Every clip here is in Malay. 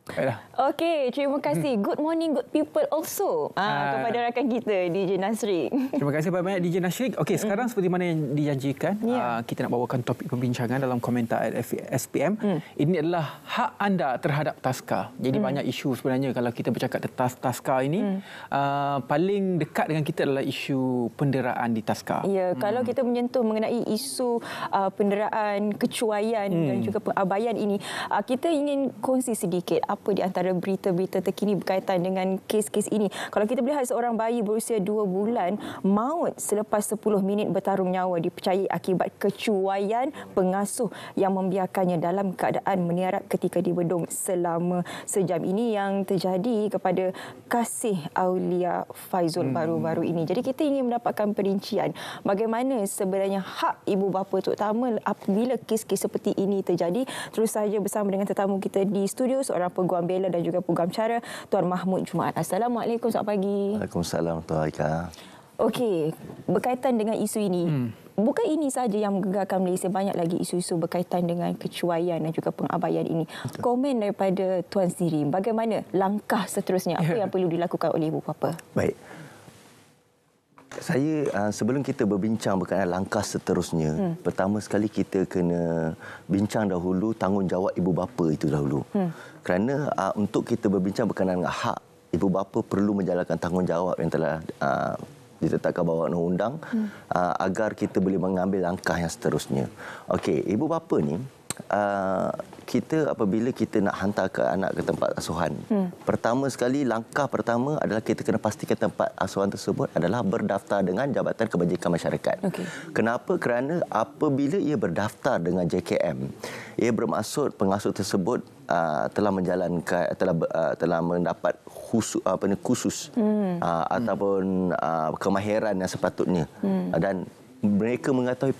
Baiklah. Okey, terima kasih. Good morning, good people also kepada rakan kita, DJ Nasrik. Terima kasih banyak DJ Nasrik. Okey, sekarang seperti mana yang dijanjikan, kita nak bawakan topik pembincangan dalam komentar SPM. Ini adalah hak anda terhadap taska. Jadi banyak isu sebenarnya kalau kita bercakap tentang taska ini. Paling dekat dengan kita adalah isu penderaan di taska. Ya, kalau kita menyentuh mengenai isu penderaan, kecuaian dan juga pengabaian ini, kita ingin kongsi sedikit apa di antara berita-berita terkini berkaitan dengan kes-kes ini. Kalau kita melihat seorang bayi berusia 2 bulan maut selepas 10 minit bertarung nyawa dipercayai akibat kecuaian pengasuh yang membiarkannya dalam keadaan meniarap ketika dibedung selama sejam. Ini yang terjadi kepada kasih Aulia Faizul baru-baru ini. Jadi kita ingin mendapatkan perincian bagaimana sebenarnya hak ibu bapa, terutama apabila kes-kes seperti ini terjadi. Terus saja bersama dengan tetamu kita di studio, seorang peguam bela dan juga peguam cara, Tuan Mahmud Jumaat. Assalamualaikum, selamat pagi. Waalaikumsalam, Tuan Aika. Okey, berkaitan dengan isu ini, bukan ini saja yang menggegarkan Malaysia, banyak lagi isu-isu berkaitan dengan kecuaian dan juga pengabaian ini. Betul. Komen daripada Tuan sendiri, bagaimana langkah seterusnya, apa yang perlu dilakukan oleh ibu bapa? Baik. Saya sebelum kita berbincang berkaitan langkah seterusnya, pertama sekali kita kena bincang dahulu tanggungjawab ibu bapa itu dahulu. Kerana untuk kita berbincang berkaitan dengan hak, ibu bapa perlu menjalankan tanggungjawab yang telah ditetapkan bawah undang-undang agar kita boleh mengambil langkah yang seterusnya. Okey, ibu bapa ni kita apabila kita nak hantar ke anak ke tempat asuhan, pertama sekali langkah pertama adalah kita kena pastikan tempat asuhan tersebut adalah berdaftar dengan Jabatan Kebajikan Masyarakat. Okay. Kenapa? Kerana apabila ia berdaftar dengan JKM, ia bermaksud pengasuh tersebut telah menjalankan telah mendapat khusus ataupun kemahiran yang sepatutnya, dan mereka mengetahui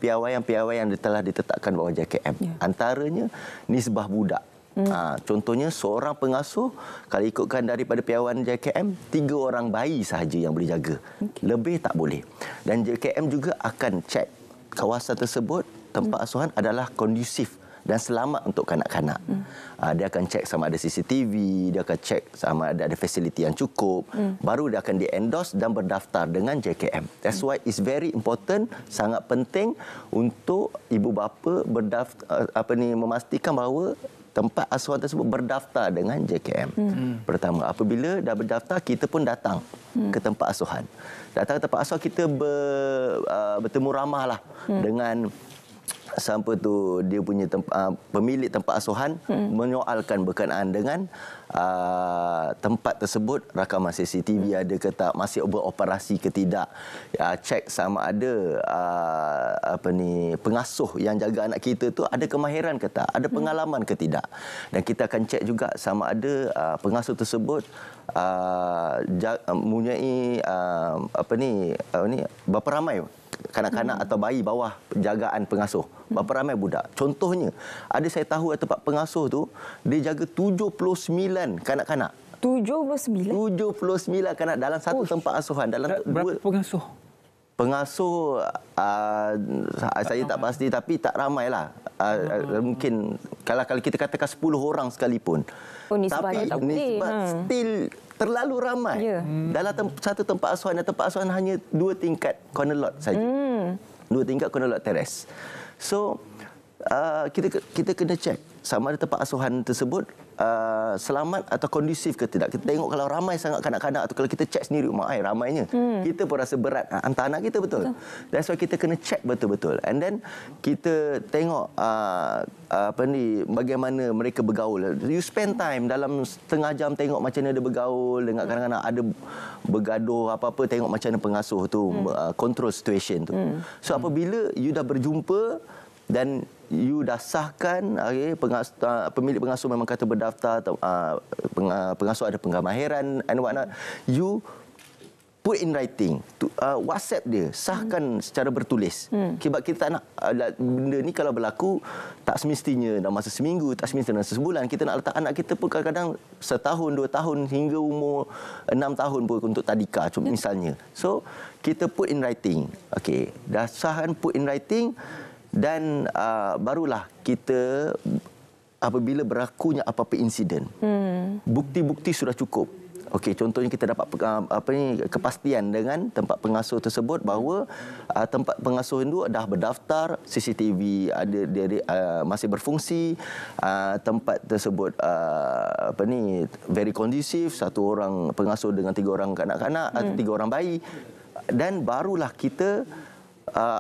piawaian yang telah ditetapkan bawah JKM. Antaranya nisbah budak. Contohnya seorang pengasuh, kalau ikutkan daripada piawaian JKM, 3 orang bayi sahaja yang boleh jaga. Lebih tak boleh. Dan JKM juga akan cek kawasan tersebut, tempat asuhan adalah kondusif dan selamat untuk kanak-kanak. Dia akan cek sama ada CCTV, dia akan cek sama ada fasiliti yang cukup, baru dia akan di-endorse dan berdaftar dengan JKM. That's why it's very important, sangat penting untuk ibu bapa memastikan bahawa tempat asuhan tersebut berdaftar dengan JKM. Pertama, apabila dah berdaftar, kita pun datang ke tempat asuhan. Datang ke tempat asuhan, kita bertemu ramahlah dengan sampai tu dia punya pemilik tempat asuhan, menyoalkan berkenaan dengan tempat tersebut, rakaman CCTV ada ke tak, masih beroperasi ke tidak, cek sama ada pengasuh yang jaga anak kita tu ada kemahiran ke tak, ada pengalaman ke tidak. Dan kita akan cek juga sama ada pengasuh tersebut mempunyai berapa ramai kanak-kanak atau bayi bawah penjagaan pengasuh. Berapa ramai budak. Contohnya, ada saya tahu tempat pengasuh tu, dia jaga 79 kanak-kanak. 79? 79 kanak dalam satu tempat asuhan. Dalam berapa pengasuh? Pengasuh, saya tak pasti, tapi tak ramailah. Mungkin, kalau kita katakan 10 orang sekalipun. Nisbah still terlalu ramai. Dalam satu tempat asuhan, dan tempat asuhan hanya 2 tingkat corner lot saja. 2 tingkat corner lot teres. So, kita kena cek sama ada tempat asuhan tersebut selamat atau kondusif ke tidak. Kita tengok kalau ramai sangat kanak-kanak, atau kalau kita cek sendiri rumah ramainya, kita pun rasa berat hantar anak kita, betul. That's why kita kena cek betul-betul. And then kita tengok bagaimana mereka bergaul. You spend time dalam setengah jam tengok macam mana dia bergaul dengan kanak-kanak, ada bergaduh apa-apa, tengok macam mana pengasuh tu control situation tu. So apabila you dah berjumpa dan you dah sahkan, pemilik pengasuh memang kata berdaftar, pengasuh ada pengamahiran and whatnot, you put in writing, WhatsApp dia, sahkan secara bertulis. Sebab kita tak nak benda ni kalau berlaku, tak semestinya dalam masa seminggu, tak semestinya dalam sebulan. Kita nak letak anak kita pun kadang-kadang setahun, 2 tahun, hingga umur 6 tahun pun untuk tadika misalnya. So, kita put in writing. Okey, dah sahkan put in writing, dan barulah kita apabila berlakunya apa-apa insiden. Bukti-bukti sudah cukup. Okey, contohnya kita dapat kepastian dengan tempat pengasuh tersebut bahawa tempat pengasuh itu dah berdaftar, CCTV dia masih berfungsi, tempat tersebut very kondusif, 1 orang pengasuh dengan 3 orang kanak-kanak atau 3 orang bayi, dan barulah kita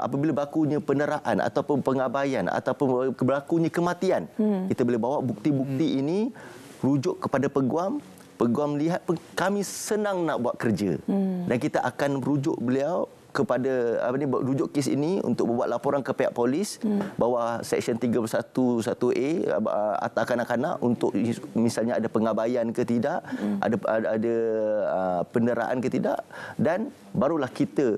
apabila berlakunya penderaan ataupun pengabaian ataupun berlakunya kematian, kita boleh bawa bukti-bukti ini rujuk kepada peguam. Peguam lihat kami senang nak buat kerja, dan kita akan rujuk beliau kepada rujuk kes ini untuk membuat laporan ke pihak polis bawah Seksyen 311A atas kanak-kanak untuk misalnya ada pengabaian ke tidak, ada penderaan ke tidak, dan barulah kita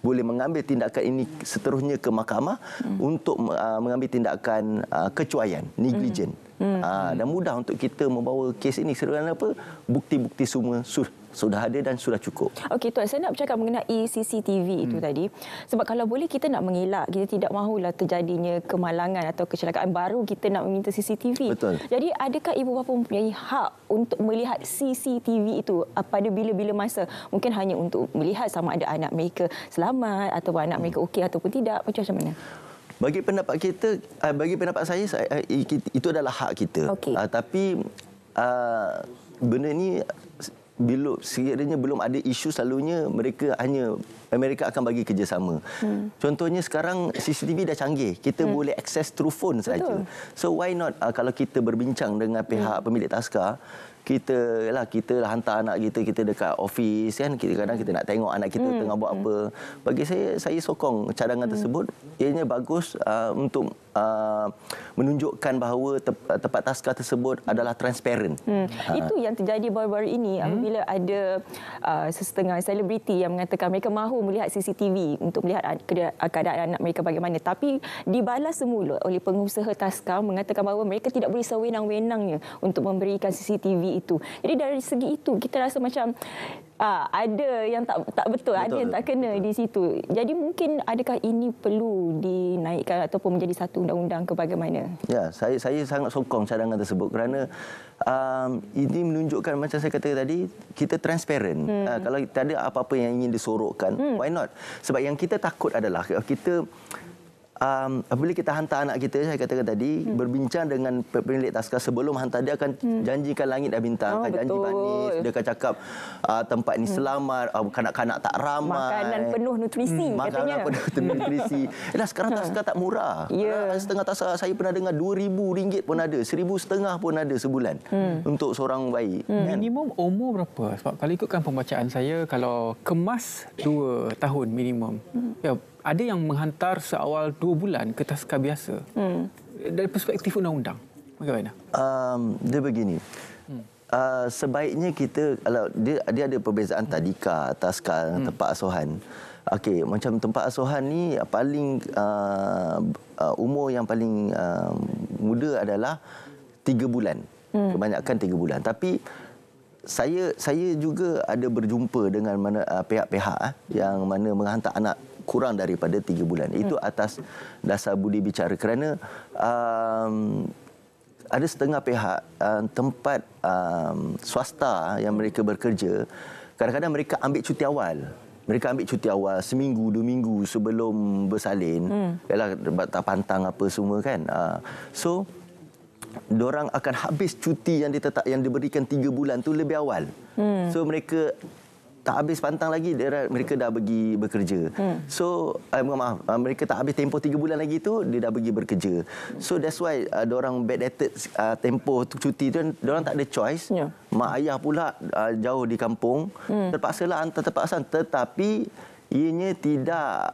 boleh mengambil tindakan ini seterusnya ke mahkamah untuk mengambil tindakan kecuaian, negligent. Dan mudah untuk kita membawa kes ini kerana apa? Bukti-bukti semua sudah ada dan sudah cukup. Okey Tuan, saya nak bercakap mengenai CCTV itu tadi. Sebab kalau boleh kita nak mengelak, kita tidak mahulah terjadinya kemalangan atau kecelakaan, baru kita nak meminta CCTV. Betul. Jadi adakah ibu bapa mempunyai hak untuk melihat CCTV itu pada bila-bila masa? Mungkin hanya untuk melihat sama ada anak mereka selamat atau anak mereka okey ataupun tidak. Macam mana? Bagi pendapat kita, bagi pendapat saya itu adalah hak kita. Okey. Tapi benda ni sekiranya belum ada isu, selalunya mereka akan bagi kerjasama. Contohnya sekarang CCTV dah canggih, kita boleh akses through phone saja. So why not kalau kita berbincang dengan pihak pemilik taska, kita hantar anak kita dekat office kan, kadang kita nak tengok anak kita tengah buat apa. Bagi saya sokong cadangan tersebut. Ianya bagus untuk menunjukkan bahawa tempat taska tersebut adalah transparent. Itu yang terjadi baru-baru ini apabila ada setengah selebriti yang mengatakan mereka mahu melihat CCTV untuk melihat keadaan anak mereka bagaimana, tapi dibalas semula oleh pengusaha taska mengatakan bahawa mereka tidak boleh sewenang-wenangnya untuk memberikan CCTV itu. Jadi dari segi itu kita rasa macam ada yang tak betul, ada yang tak kena di situ. Jadi mungkin adakah ini perlu dinaikkan ataupun menjadi satu undang-undang ke bagaimana? Ya, saya sangat sokong cadangan tersebut kerana ini menunjukkan macam saya kata tadi, kita transparent. Kalau tak ada apa-apa yang ingin disorokkan, why not? Sebab yang kita takut adalah kita apabila kita hantar anak kita, saya katakan tadi, berbincang dengan pemilik taska sebelum hantar, dia akan janjikan langit dan bintang, akan janji manis, dia akan cakap tempat ni selamat, kanak-kanak tak ramai, makanan penuh nutrisi makanan penuh nutrisi. Sekarang taska tak murah. Setengah taska saya pernah dengar RM2,000 pun ada, RM1,500 pun ada sebulan untuk seorang bayi. Minimum umur berapa? Sebab kalau ikutkan pembacaan saya, kalau kemas 2 tahun minimum. Ya, ada yang menghantar seawal 2 bulan ke taska biasa. Dari perspektif undang-undang, bagaimana? Dia begini. Sebaiknya kita, kalau dia ada perbezaan tadika, taska, tempat asuhan. Okey, macam tempat asuhan ni paling umur yang paling muda adalah 3 bulan. Kebanyakan 3 bulan. Tapi saya juga ada berjumpa dengan pihak-pihak yang mana menghantar anak kurang daripada 3 bulan. Itu atas dasar budi bicara, kerana ada setengah pihak tempat swasta yang mereka bekerja, kadang-kadang mereka ambil cuti awal. Mereka ambil cuti awal seminggu, 2 minggu sebelum bersalin. Yalah, pantang apa semua kan. So diorang akan habis cuti yang diberikan 3 bulan tu lebih awal. So mereka tak habis pantang lagi, mereka dah pergi bekerja. So mereka tak habis tempoh 3 bulan lagi tu, dia dah pergi bekerja. So that's why diorang backdated tempoh cuti tu, diorang tak ada choice. Mak ayah pula jauh di kampung, terpaksalah hantar tempat asuhan, tetapi ianya tidak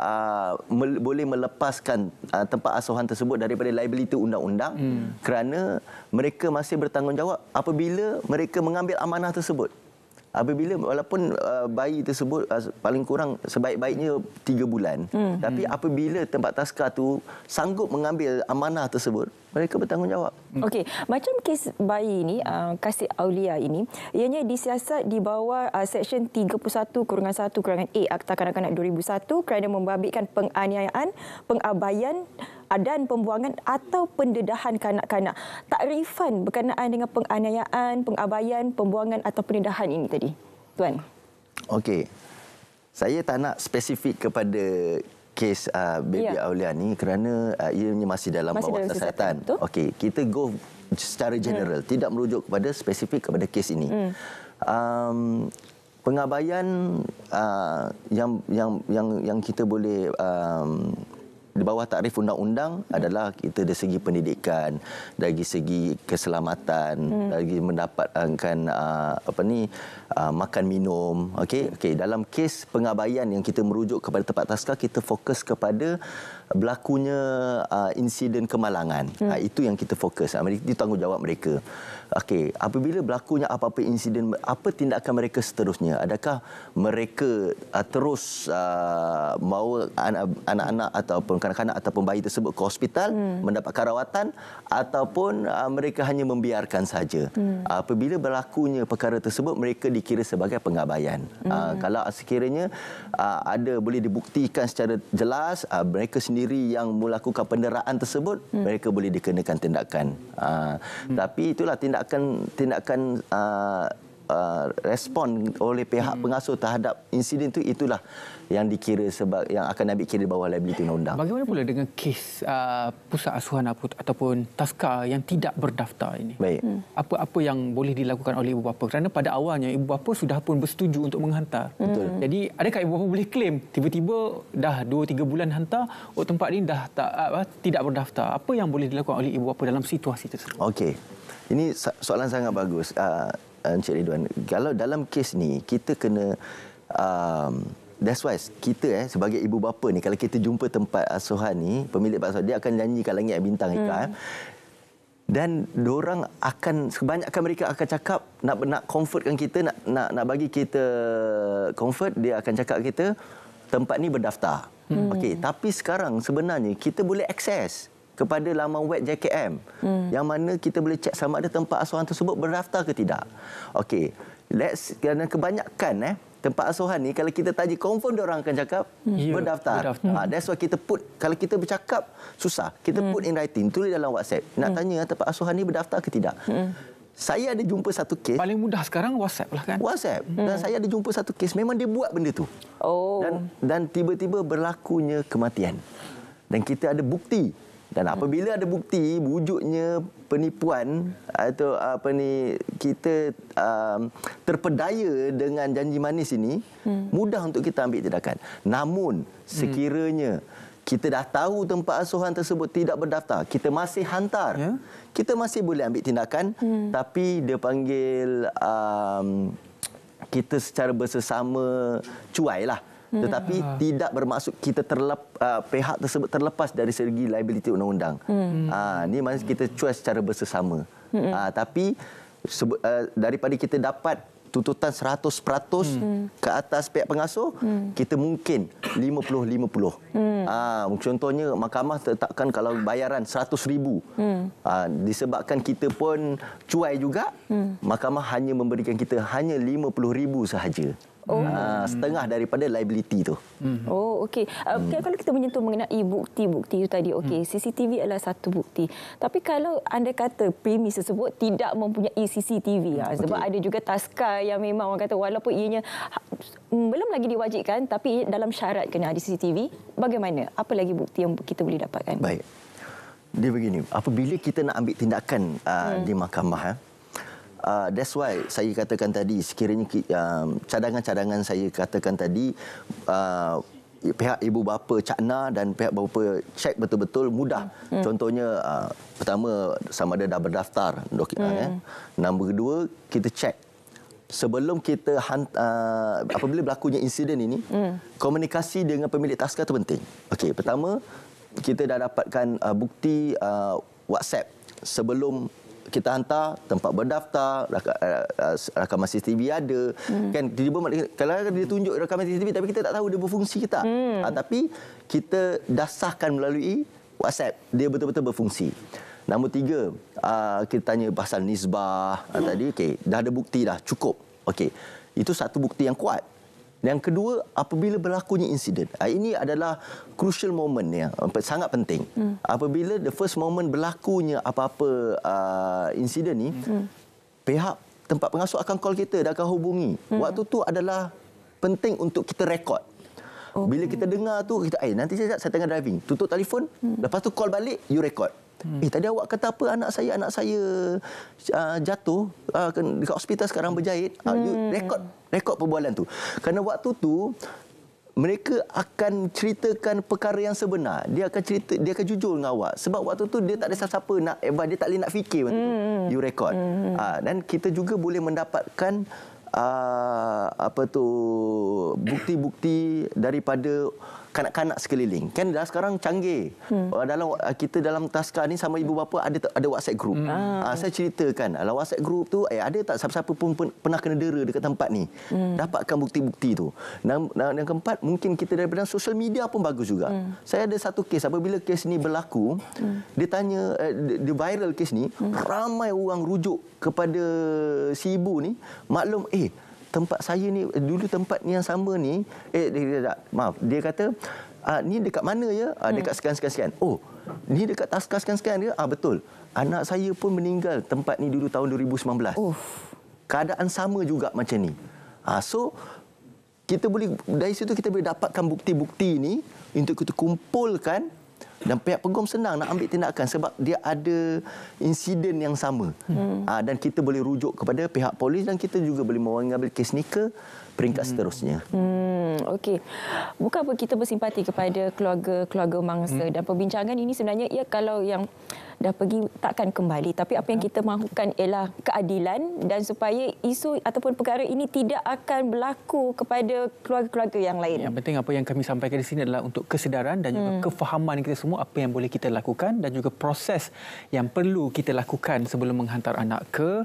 boleh melepaskan tempat asuhan tersebut daripada liability undang-undang, kerana mereka masih bertanggungjawab apabila mereka mengambil amanah tersebut. Apabila walaupun bayi tersebut paling kurang sebaik-baiknya 3 bulan, tapi apabila tempat taska tu sanggup mengambil amanah tersebut, mereka bertanggungjawab. Okey, macam kes bayi ini, Kasih Aulia ini, ianya disiasat di bawah Seksyen 31-1-A Akta Kanak-kanak 2001 kerana membabitkan penganiayaan, pengabaian dan pembuangan atau pendedahan kanak-kanak. Takrifan berkenaan dengan penganiayaan, pengabaian, pembuangan atau pendedahan ini tadi, Tuan. Okey. Saya tak nak spesifik kepada kes baby Aulia ni kerana ianya masih dalam bawah siasatan. Okey, kita go secara general, tidak merujuk kepada spesifik kepada kes ini. Pengabaian yang kita boleh di bawah takrif undang-undang adalah kita dari segi pendidikan, dari segi keselamatan, dari mendapatkan makan minum. Okey, dalam kes pengabaian yang kita merujuk kepada tempat taska, kita fokus kepada berlakunya insiden kemalangan. Itu yang kita fokus. Itu tanggungjawab mereka. Okey, apabila berlakunya apa-apa insiden, apa tindakan mereka seterusnya? Adakah mereka terus bawa anak-anak ataupun kanak-kanak ataupun bayi tersebut ke hospital mendapatkan rawatan, ataupun mereka hanya membiarkan saja? Apabila berlakunya perkara tersebut, mereka dikira sebagai pengabaian. Kalau sekiranya boleh dibuktikan secara jelas mereka sendiri yang melakukan penderaan tersebut, mereka boleh dikenakan tindakan. Tapi itulah tindakan respon oleh pihak pengasuh terhadap insiden itu, itulah yang dikira yang akan ambil kira di bawah liability undang-undang. Bagaimana pula dengan kes pusat asuhan ataupun taska yang tidak berdaftar ini? Baik. Apa yang boleh dilakukan oleh ibu bapa? Kerana pada awalnya ibu bapa sudah pun bersetuju untuk menghantar. Betul. Jadi adakah ibu bapa boleh klaim tiba-tiba dah 2-3 bulan hantar, tempat ini dah tidak berdaftar? Apa yang boleh dilakukan oleh ibu bapa dalam situasi tersebut? Okey. Ini soalan sangat bagus, Encik Ridwan. Kalau dalam kes ni, kita kena that's why kita sebagai ibu bapa ni, kalau kita jumpa tempat asuhan ni, pemilik tempat asuhan, dia akan nyanyikan Langit Bintang Ika. Dan diorang akan, kebanyakan mereka akan cakap nak comfortkan kita, nak bagi kita comfort, dia akan cakap kita tempat ni berdaftar. Okey, tapi sekarang sebenarnya kita boleh akses kepada laman web JKM yang mana kita boleh cek sama ada tempat asuhan tersebut berdaftar ke tidak. Okey, kerana kebanyakan tempat asuhan ni kalau kita tanya confirm, diorang akan cakap berdaftar. That's why kita put, kalau kita bercakap susah, kita put in writing, tulis dalam WhatsApp, nak tanya tempat asuhan ni berdaftar ke tidak. Saya ada jumpa satu kes. Paling mudah sekarang WhatsApp lah kan? WhatsApp. Dan saya ada jumpa satu kes, memang dia buat benda tu. Dan tiba-tiba berlakunya kematian. Dan kita ada bukti. Dan apabila ada bukti wujudnya penipuan atau kita terpedaya dengan janji manis ini, mudah untuk kita ambil tindakan. Namun sekiranya kita dah tahu tempat asuhan tersebut tidak berdaftar, kita masih hantar, kita masih boleh ambil tindakan. Tapi dia panggil kita secara bersama cuai lah. Tetapi tidak bermaksud kita pihak tersebut terlepas dari segi liability undang-undang. Ini maksud kita cuai secara bersama. Tapi daripada kita dapat tuntutan 100% ke atas pihak pengasuh, kita mungkin 50-50. Contohnya mahkamah tetapkan kalau bayaran 100,000, disebabkan kita pun cuai juga, mahkamah hanya memberikan kita hanya 50,000 sahaja. Setengah daripada liability tu. Okey. Kalau kita menyentuh mengenai bukti-bukti itu tadi, okey, CCTV adalah satu bukti. Tapi kalau anda kata premis tersebut tidak mempunyai CCTV, sebab ada juga taska yang memang orang kata walaupun ianya belum lagi diwajibkan, tapi dalam syarat kena ada CCTV, bagaimana? Apa lagi bukti yang kita boleh dapatkan? Baik. Dia begini, apabila kita nak ambil tindakan di mahkamah, that's why saya katakan tadi, sekiranya cadangan-cadangan saya katakan tadi, pihak ibu bapa cakna dan pihak bapa cek betul-betul mudah. Contohnya, pertama, sama ada dah berdaftar. Nombor kedua, kita cek. Sebelum kita apabila berlakunya insiden ini, komunikasi dengan pemilik taska itu penting. Okey, pertama, kita dah dapatkan bukti WhatsApp sebelum kita hantar, tempat berdaftar, rakaman CCTV ada. Kan kalau dia tunjuk rakaman CCTV tapi kita tak tahu dia berfungsi ke tak. Tapi kita dah sahkan melalui WhatsApp, dia betul-betul berfungsi. Nombor 3, kita tanya pasal nisbah tadi. Okey, dah ada bukti dah, cukup. Okey, itu satu bukti yang kuat. Yang kedua, apabila berlakunya insiden. Ini adalah crucial moment ya, sangat penting. Apabila the first moment berlakunya apa-apa insiden ni, pihak tempat pengasuh akan call kita dan akan hubungi. Waktu tu adalah penting untuk kita rekod. Bila kita dengar tu, kita nanti saya tengah driving, tutup telefon, lepas tu call balik, you record. Tadi awak kata apa, anak saya jatuh dekat hospital sekarang berjahit. You rekod perbualan tu. Kerana waktu tu mereka akan ceritakan perkara yang sebenar. Dia akan jujur dengan awak. Sebab waktu tu dia tak ada siapa-siapa nak advise, dia tak boleh nak fikir waktu tu. You record. Dan kita juga boleh mendapatkan bukti-bukti daripada kanak-kanak sekeliling. Kan dah sekarang canggih. Kita dalam taska ni sama ibu bapa ada WhatsApp group. Saya ceritakan dalam WhatsApp group tu ada tak siapa-siapa pun pernah kena dera dekat tempat ni. Dapatkan bukti-bukti tu. Dan yang keempat, mungkin kita daripada social media pun bagus juga. Saya ada satu kes, apabila kes ni berlaku, dia tanya, dia viral kes ni, ramai orang rujuk kepada si ibu ni, maklum tempat saya ni dulu tempat yang sama ni, dia kata ni dekat mana ya? Dekat sekian-sekian. Oh, ni dekat taska sekian-sekian dia? Betul. Anak saya pun meninggal tempat ni dulu tahun 2019. Keadaan sama juga macam ni. So kita boleh, dari situ kita boleh dapatkan bukti-bukti ni untuk kita kumpulkan, dan pihak pegom senang nak ambil tindakan sebab dia ada insiden yang sama. Dan kita boleh rujuk kepada pihak polis dan kita juga boleh mengambil kes ni ke peringkat seterusnya. Okey. Bukan apa kita bersimpati kepada keluarga mangsa, dan perbincangan ini sebenarnya kalau yang dah pergi takkan kembali, tapi apa yang kita mahukan ialah keadilan dan supaya isu ataupun perkara ini tidak akan berlaku kepada keluarga-keluarga yang lain. Yang penting apa yang kami sampaikan di sini adalah untuk kesedaran dan juga kefahaman kita semua apa yang boleh kita lakukan dan juga proses yang perlu kita lakukan sebelum menghantar anak ke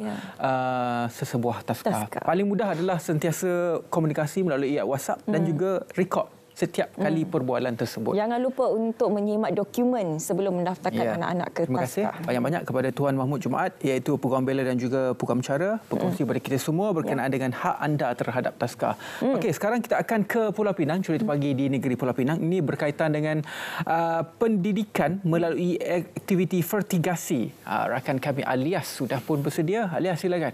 sesebuah taska. Paling mudah adalah sentiasa komunikasi melalui WhatsApp dan juga record setiap kali perbualan tersebut. Jangan lupa untuk menyimak dokumen sebelum mendaftarkan anak-anak ke taska. Terima kasih banyak-banyak kepada Tuan Mahmud Jumaat, iaitu Peguam Bela dan juga Pengacara, berkongsi kepada kita semua berkenaan dengan hak anda terhadap taska. Okey, sekarang kita akan ke Pulau Pinang, cerita pagi di negeri Pulau Pinang. Ini berkaitan dengan pendidikan melalui aktiviti vertigasi. Rakan kami Alias sudah pun bersedia. Alias, silakan.